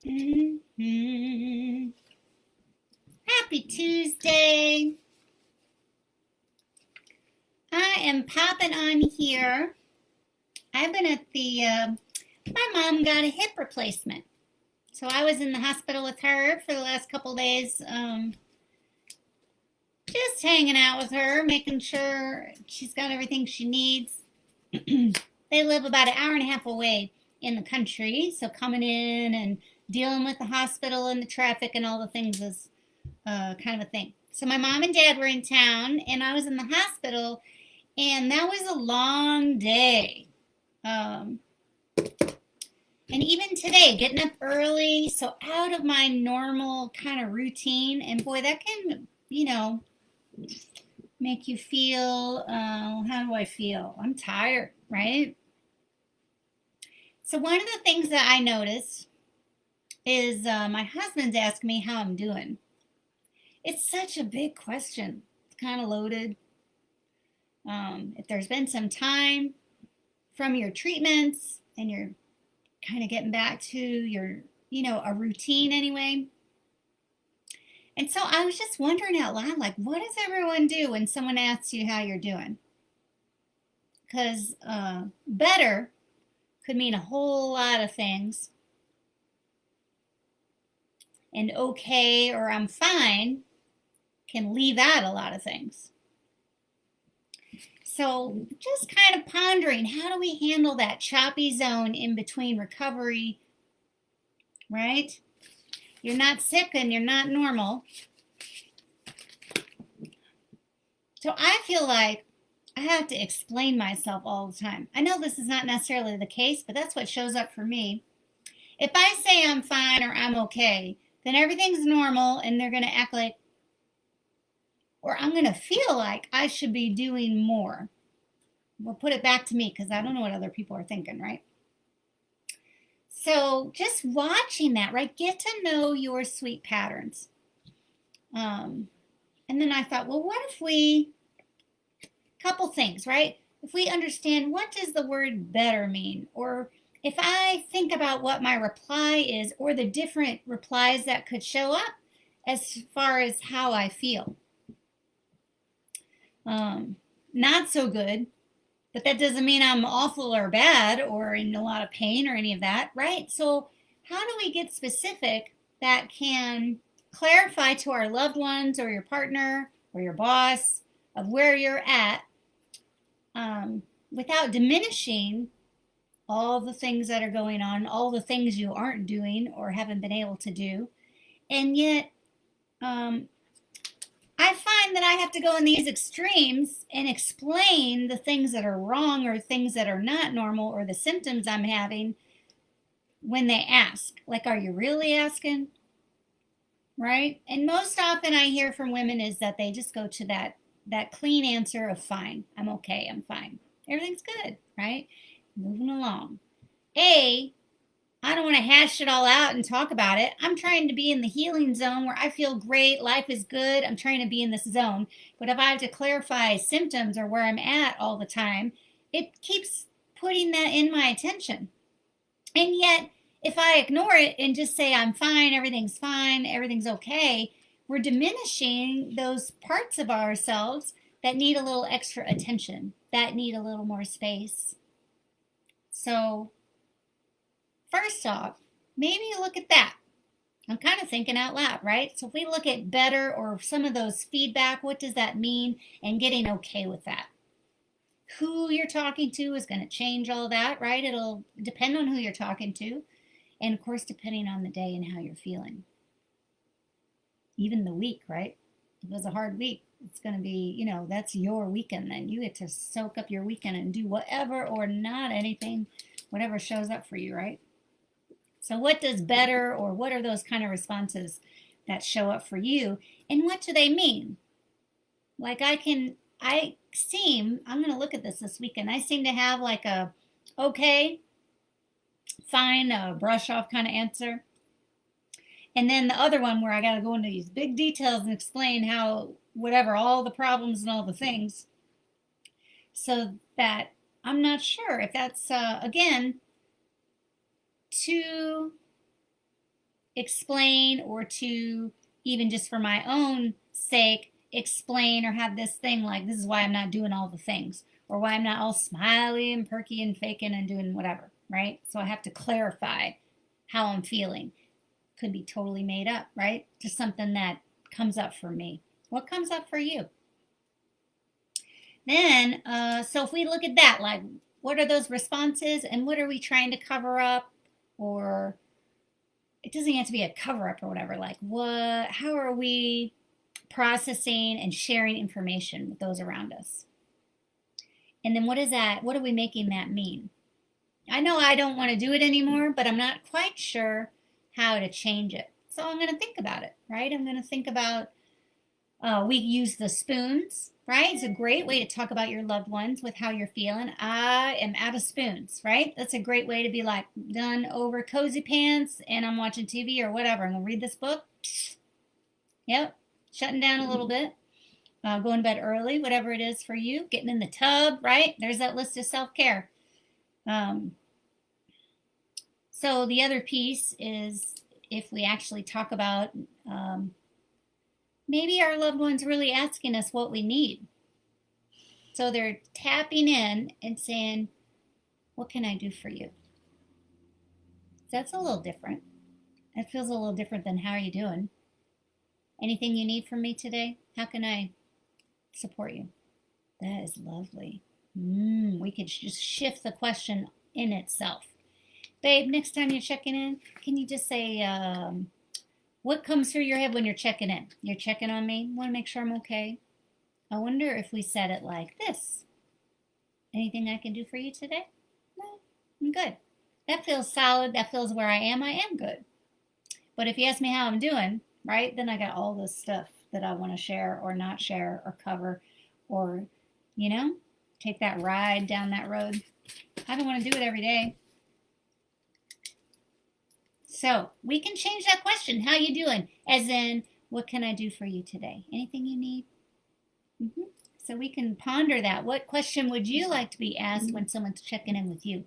Mhm. Happy Tuesday. I am popping on here. I've been at my mom got a hip replacement. So I was in the hospital with her for the last couple of days, just hanging out with her, making sure she's got everything she needs. They live about an hour and a half away in the country, so coming in and dealing with the hospital and the traffic and all the things is kind of a thing. So my mom and dad were in town, and I was in the hospital, and that was a long day. Um, and even today, getting up early, so out of my normal kind of routine, and boy, that can, make you feel, how do I feel? I'm tired, right? So one of the things that I noticed is my husband's asking me how I'm doing. It's such a big question. It's kind of loaded. If there's been some time from your treatments and you're kind of getting back to your, a routine anyway. And so I was just wondering out loud, like, what does everyone do when someone asks you how you're doing? Because better could mean a whole lot of things. And okay or I'm fine can leave out a lot of things. So just kind of pondering, how do we handle that choppy zone in between recovery, right? You're not sick and you're not normal. So I feel like I have to explain myself all the time. I know this is not necessarily the case, but that's what shows up for me. If I say I'm fine or I'm okay, then everything's normal and they're going to act like, or I'm going to feel like I should be doing more. We'll put it back to me because I don't know what other people are thinking, right? So just watching that, right? Get to know your sweet patterns. And then I thought, well, what if couple things, right? If we understand, what does the word better mean? Or if I think about what my reply is, or the different replies that could show up as far as how I feel. Not so good, but that doesn't mean I'm awful or bad or in a lot of pain or any of that, right? So how do we get specific that can clarify to our loved ones or your partner or your boss of where you're at, without diminishing all the things that are going on, all the things you aren't doing or haven't been able to do. And yet, I find that I have to go in these extremes and explain the things that are wrong or things that are not normal or the symptoms I'm having when they ask. Like, are you really asking? Right? And most often I hear from women is that they just go to that clean answer of fine. I'm okay. I'm fine. Everything's good, right? Moving along. I don't want to hash it all out and talk about it. I'm trying to be in the healing zone where I feel great, life is good. I'm trying to be in this zone. But if I have to clarify symptoms or where I'm at all the time, it keeps putting that in my attention. And yet, if I ignore it and just say I'm fine, everything's okay, we're diminishing those parts of ourselves that need a little extra attention, that need a little more space. So, first off, maybe look at that. I'm kind of thinking out loud, right? So if we look at better or some of those feedback, what does that mean? And getting okay with that. Who you're talking to is going to change all that, right? It'll depend on who you're talking to. And of course, depending on the day and how you're feeling. Even the week, right? If it was a hard week, it's going to be, that's your weekend. Then you get to soak up your weekend and do whatever or not anything, whatever shows up for you, right? So what does better or what are those kind of responses that show up for you? And what do they mean? Like I'm going to look at this weekend. I seem to have like a okay, fine, brush off kind of answer. And then the other one where I got to go into these big details and explain how, whatever, all the problems and all the things. So that I'm not sure if that's, again, too explain, or to, even just for my own sake, explain or have this thing like, this is why I'm not doing all the things, or why I'm not all smiley and perky and faking and doing whatever, right? So I have to clarify how I'm feeling. Could be totally made up, right? Just something that comes up for me. What comes up for you? Then, so if we look at that, like, what are those responses and what are we trying to cover up? Or it doesn't have to be a cover up or whatever. Like, how are we processing and sharing information with those around us? And then what are we making that mean? I know I don't want to do it anymore, but I'm not quite sure how to change it. So I'm going to think about it, right? I'm going to think about, we use the spoons, right? It's a great way to talk about your loved ones with how you're feeling. I am out of spoons, right? That's a great way to be like, done over cozy pants and I'm watching TV or whatever. I'm going to read this book. Yep. Shutting down a little bit. Going to bed early, whatever it is for you. Getting in the tub, right? There's that list of self-care. So the other piece is if we actually talk about maybe our loved ones really asking us what we need. So they're tapping in and saying, what can I do for you? That's a little different. That feels a little different than how are you doing? Anything you need from me today? How can I support you? That is lovely. We could just shift the question in itself. Babe, next time you're checking in, can you just say, what comes through your head when you're checking in? You're checking on me? Want to make sure I'm okay? I wonder if we said it like this. Anything I can do for you today? No, I'm good. That feels solid. That feels where I am good. But if you ask me how I'm doing, right, then I got all this stuff that I want to share or not share or cover or, take that ride down that road. I don't want to do it every day. So we can change that question. How you doing? As in, what can I do for you today? Anything you need? So we can ponder that. What question would you like to be asked when someone's checking in with you?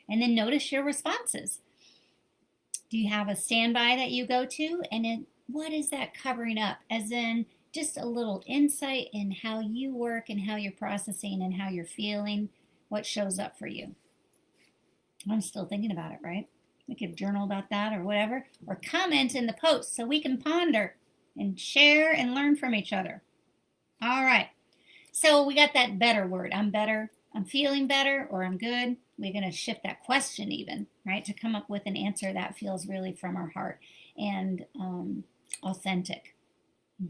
And then notice your responses. Do you have a standby that you go to? And then what is that covering up? As in, just a little insight in how you work and how you're processing and how you're feeling, what shows up for you. I'm still thinking about it, right? We could journal about that or whatever, or comment in the post so we can ponder and share and learn from each other. All right. So we got that better word. I'm better. I'm feeling better, or I'm good. We're going to shift that question even, right, to come up with an answer that feels really from our heart and authentic.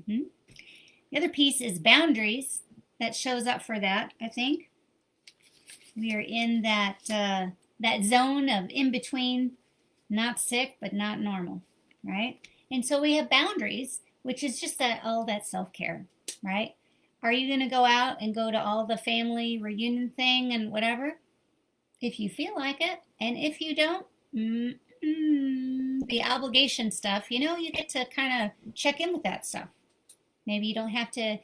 The other piece is boundaries. That shows up for that, I think. We are in that zone of in between, not sick, but not normal, right? And so we have boundaries, which is just that self-care, right? Are you going to go out and go to all the family reunion thing and whatever? If you feel like it. And if you don't, the obligation stuff, you get to kind of check in with that stuff. Maybe you don't have to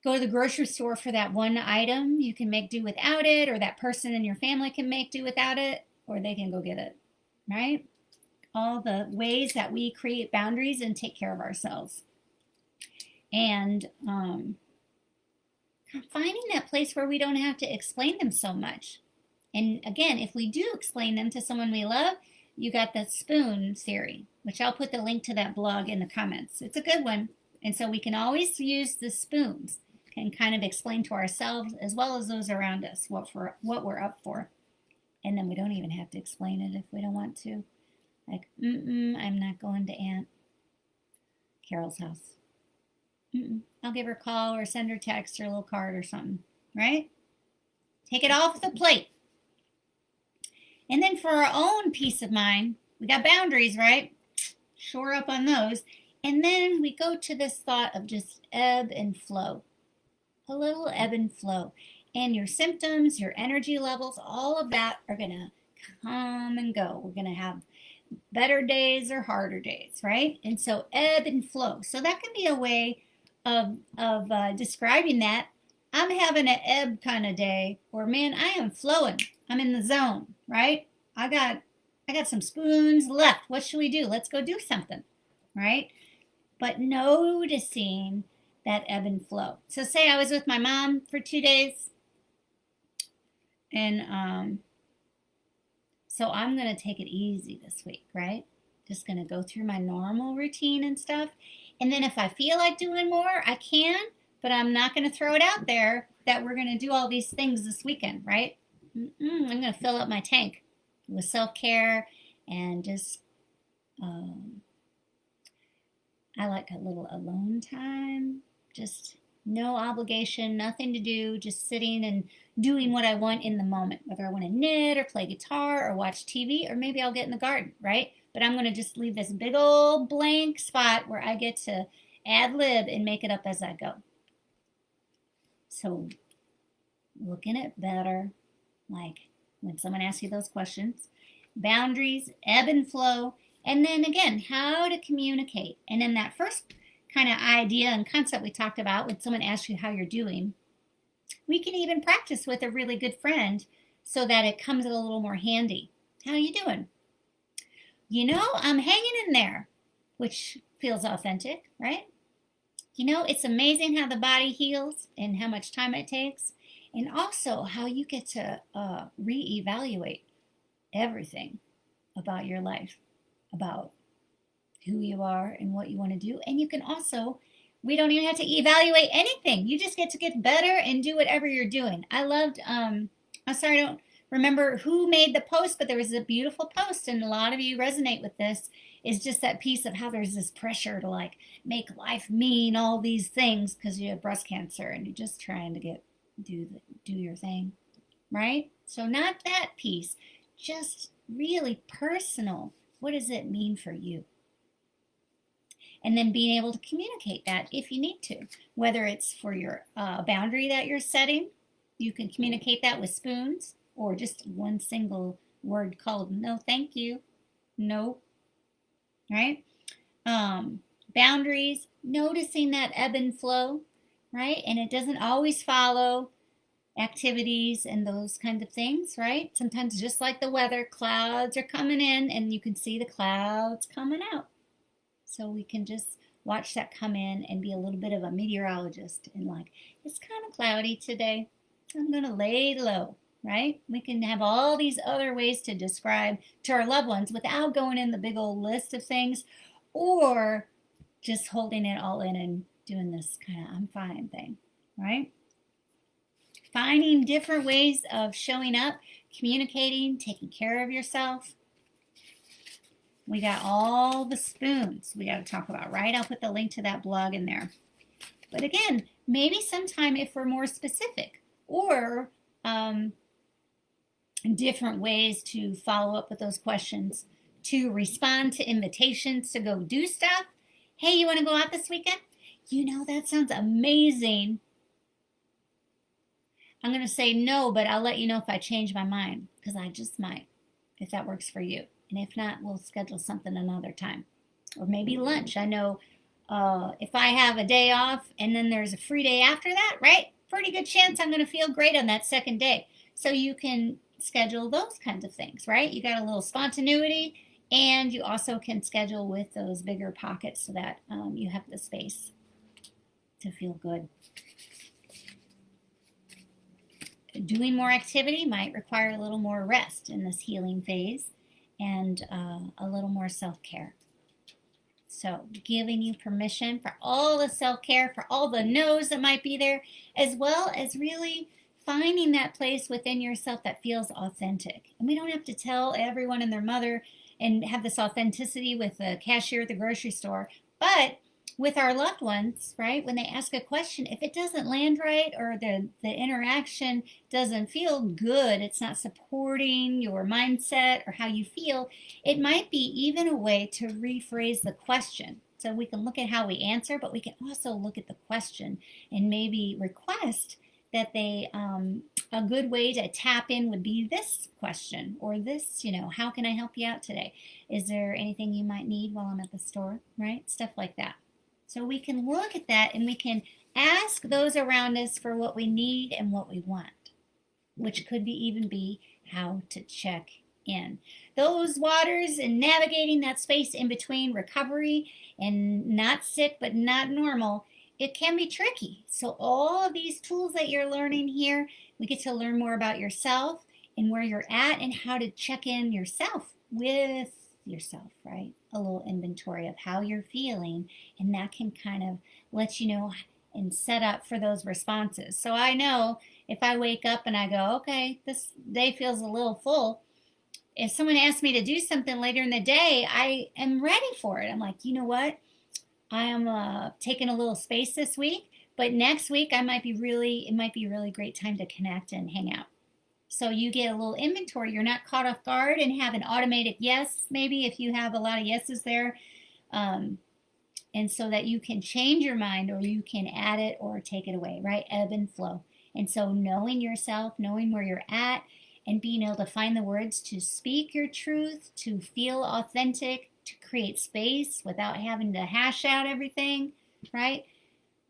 go to the grocery store for that one item. You can make do without it, or that person in your family can make do without it, or they can go get it, right? All the ways that we create boundaries and take care of ourselves. And finding that place where we don't have to explain them so much. And again, if we do explain them to someone we love, you got the spoon theory, which I'll put the link to that blog in the comments. It's a good one. And so we can always use the spoons and kind of explain to ourselves as well as those around us what we're up for. And then we don't even have to explain it if we don't want to. Like, I'm not going to Aunt Carol's house. I'll give her a call or send her a text or a little card or something, right? Take it off the plate. And then for our own peace of mind, we got boundaries, right? Shore up on those. And then we go to this thought of just ebb and flow. A little ebb and flow. And your symptoms, your energy levels, all of that are going to come and go. We're going to have better days or harder days, right? And so ebb and flow. So that can be a way of describing that. I'm having an ebb kind of day, or man, I am flowing. I'm in the zone, right? I got I got some spoons left. What should we do? Let's go do something, right? But noticing that ebb and flow. So say I was with my mom for 2 days, and so I'm going to take it easy this week, right? Just going to go through my normal routine and stuff. And then if I feel like doing more, I can, but I'm not going to throw it out there that we're going to do all these things this weekend, right? I'm going to fill up my tank with self-care and just, I like a little alone time, just no obligation, nothing to do, just sitting and doing what I want in the moment, whether I want to knit or play guitar or watch TV, or maybe I'll get in the garden, right? But I'm going to just leave this big old blank spot where I get to ad lib and make it up as I go. So looking at better, like when someone asks you those questions, boundaries, ebb and flow, and then again, how to communicate. And in that first kind of idea and concept we talked about, when someone asks you how you're doing, we can even practice with a really good friend so that it comes a little more handy. How are you doing? You know, I'm hanging in there, which feels authentic, right? You know, it's amazing how the body heals and how much time it takes, and also how you get to reevaluate everything about your life, about who you are and what you want to do. And you can also, we don't even have to evaluate anything. You just get to get better and do whatever you're doing. I loved, I'm sorry, I don't remember who made the post, but there was a beautiful post, and a lot of you resonate with this, is just that piece of how there's this pressure to like make life mean all these things because you have breast cancer and you're just trying to do your thing, right? So not that piece, just really personal. What does it mean for you? And then being able to communicate that if you need to, whether it's for your boundary that you're setting, you can communicate that with spoons, or just one single word called no thank you, no, right? Boundaries, noticing that ebb and flow, right? And it doesn't always follow activities and those kinds of things, right? Sometimes just like the weather, clouds are coming in and you can see the clouds coming out. So we can just watch that come in and be a little bit of a meteorologist and like, it's kind of cloudy today. I'm going to lay low, right? We can have all these other ways to describe to our loved ones without going in the big old list of things, or just holding it all in and doing this kind of I'm fine thing, right? Finding different ways of showing up, communicating, taking care of yourself. We got all the spoons we got to talk about, right? I'll put the link to that blog in there. But again, maybe sometime if we're more specific, or different ways to follow up with those questions, to respond to invitations to go do stuff. Hey, you want to go out this weekend? You know, that sounds amazing. I'm going to say no, but I'll let you know if I change my mind, because I just might, if that works for you. And if not, we'll schedule something another time. Or maybe lunch. I know if I have a day off and then there's a free day after that, right? Pretty good chance I'm going to feel great on that second day. So you can schedule those kinds of things, right? You got a little spontaneity, and you also can schedule with those bigger pockets so that you have the space to feel good. Doing more activity might require a little more rest in this healing phase, and a little more self-care. So giving you permission for all the self-care, for all the no's that might be there, as well as really finding that place within yourself that feels authentic. And we don't have to tell everyone and their mother and have this authenticity with the cashier at the grocery store, but with our loved ones, right? When they ask a question, if it doesn't land right, or the interaction doesn't feel good, it's not supporting your mindset or how you feel, it might be even a way to rephrase the question. So we can look at how we answer, but we can also look at the question and maybe request that they, a good way to tap in would be this question, or this, how can I help you out today? Is there anything you might need while I'm at the store, right? Stuff like that. So we can look at that and we can ask those around us for what we need and what we want, which could even be how to check in. Those waters and navigating that space in between recovery and not sick but not normal, it can be tricky. So all of these tools that you're learning here, we get to learn more about yourself and where you're at and how to check in yourself with yourself, right? A little inventory of how you're feeling, and that can kind of let you know and set up for those responses. So I know if I wake up and I go, okay, this day feels a little full, if someone asks me to do something later in the day, I am ready for it. I'm like, you know what? I am taking a little space this week, but next week it might be a really great time to connect and hang out. So you get a little inventory. You're not caught off guard and have an automated yes, maybe if you have a lot of yeses there. And so that you can change your mind or you can add it or take it away, right? Ebb and flow. And so knowing yourself, knowing where you're at, and being able to find the words to speak your truth, to feel authentic, to create space without having to hash out everything, right?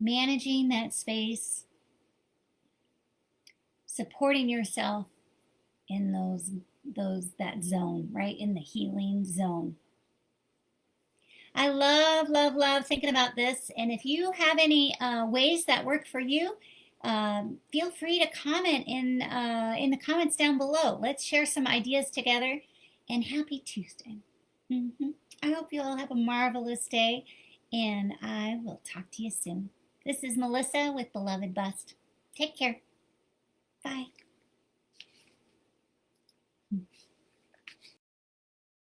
Managing that space, supporting yourself in that zone, right? In the healing zone. I love thinking about this. And if you have any ways that work for you, feel free to comment in the comments down below. Let's share some ideas together. And happy Tuesday. I hope you all have a marvelous day, and I will talk to you soon. This is Melissa with Beloved Bust. Take care. Bye.